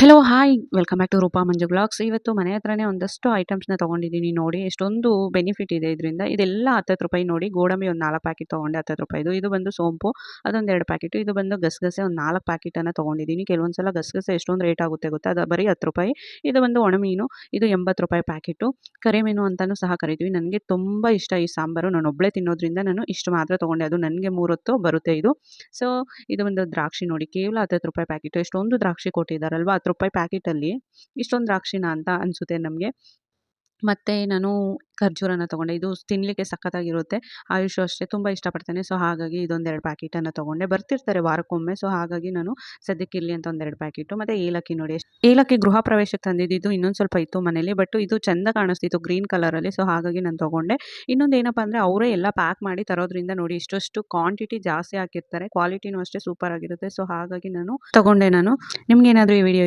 Hello hi welcome back to Roopa Manju blogs. ಇವತ್ತು ಮನೆ ಹತ್ರನೇ ಒಂದಷ್ಟು ಐಟಮ್ಸ್ನ ತೊಗೊಂಡಿದ್ದೀನಿ. ನೋಡಿ ಎಷ್ಟೊಂದು ಬೆನಿಫಿಟ್ ಇದೆ ಇದರಿಂದ. ಇದೆಲ್ಲ ₹10 ನೋಡಿ. ಗೋಡಂಬಿ ಒಂದು 4 ಪ್ಯಾಕೆಟ್ ತೊಗೊಂಡೆ ₹10. ಇದು ಬಂದು ಸೋಂಪು ಅದೊಂದು 2 ಪ್ಯಾಕೆಟು. ಇದು ಬಂದು ಗಸಗಸೆ ಒಂದು 4 ಪ್ಯಾಕೆಟನ್ನು ತೊಗೊಂಡಿದ್ದೀನಿ. ಕೆಲವೊಂದು ಸಲ ಗಸಗಸೆ ಎಷ್ಟೊಂದು ರೇಟ್ ಆಗುತ್ತೆ ಗೊತ್ತಾ, ಅದು ಬರೀ ₹10. ಇದು ಬಂದು ಒಣಮೀನು, ಇದು ₹80 ಪ್ಯಾಕೆಟು. ಕರಿಮೀನು ಅಂತಲೂ ಸಹ ಕರಿತೀವಿ. ನನಗೆ ತುಂಬ ಇಷ್ಟ ಈ ಸಾಂಬಾರು. ನಾನು ಒಬ್ಬಳೇ ತಿನ್ನೋದ್ರಿಂದ ನಾನು ಇಷ್ಟು ಮಾತ್ರ ತೊಗೊಂಡೆ. ಅದು ನನಗೆ 3 ಹೊತ್ತು ಬರುತ್ತೆ ಇದು. ಸೊ ಇದು ಒಂದು ದ್ರಾಕ್ಷಿ ನೋಡಿ, ಕೇವಲ ₹10 ಪ್ಯಾಕೆಟು. ಎಷ್ಟೊಂದು ದ್ರಾಕ್ಷಿ ಕೊಟ್ಟಿದ್ದಾರಲ್ವಾ, ₹10 ಪ್ಯಾಕೆಟಲ್ಲಿ ಇಷ್ಟೊಂದು ದ್ರಾಕ್ಷಿನ ಅಂತ ಅನಿಸುತ್ತೆ ನಮಗೆ. ಮತ್ತು ನಾನು ಖರ್ಜೂರನ ತೊಗೊಂಡೆ. ಇದು ತಿನ್ನಲಿಕ್ಕೆ ಸಖತ್ತಾಗಿರುತ್ತೆ. ಆಯುಷು ಅಷ್ಟೇ ತುಂಬ ಇಷ್ಟಪಡ್ತಾನೆ. ಸೊ ಹಾಗಾಗಿ ಇದೊಂದು 2 ಪ್ಯಾಕೆಟನ್ನು ತೊಗೊಂಡೆ. ಬರ್ತಿರ್ತಾರೆ ವಾರಕ್ಕೊಮ್ಮೆ. ಸೊ ಹಾಗಾಗಿ ನಾನು ಸದ್ಯಕ್ಕೆ ಇರಲಿ ಅಂತ ಒಂದು 2 ಪ್ಯಾಕೆಟು. ಮತ್ತು ಏಲಕ್ಕಿ ನೋಡಿ, ಏಲಕ್ಕಿ ಗೃಹ ಪ್ರವೇಶಕ್ಕೆ ತಂದಿದ್ದು ಇನ್ನೊಂದು ಸ್ವಲ್ಪ ಇತ್ತು ಮನೇಲಿ, ಬಟ್ ಇದು ಚೆಂದ ಕಾಣಿಸ್ತಿತ್ತು ಗ್ರೀನ್ ಕಲರಲ್ಲಿ. ಸೊ ಹಾಗಾಗಿ ನಾನು ತೊಗೊಂಡೆ. ಇನ್ನೊಂದು ಏನಪ್ಪ ಅಂದರೆ, ಅವರೇ ಎಲ್ಲ ಪ್ಯಾಕ್ ಮಾಡಿ ತರೋದ್ರಿಂದ ನೋಡಿ ಇಷ್ಟಷ್ಟು ಕ್ವಾಂಟಿಟಿ ಜಾಸ್ತಿ ಹಾಕಿರ್ತಾರೆ. ಕ್ವಾಲಿಟಿನೂ ಅಷ್ಟೇ ಸೂಪರ್ ಆಗಿರುತ್ತೆ. ಸೊ ಹಾಗಾಗಿ ನಾನು ತೊಗೊಂಡೆ. ನಿಮ್ಗೇನಾದರೂ ಈ ವಿಡಿಯೋ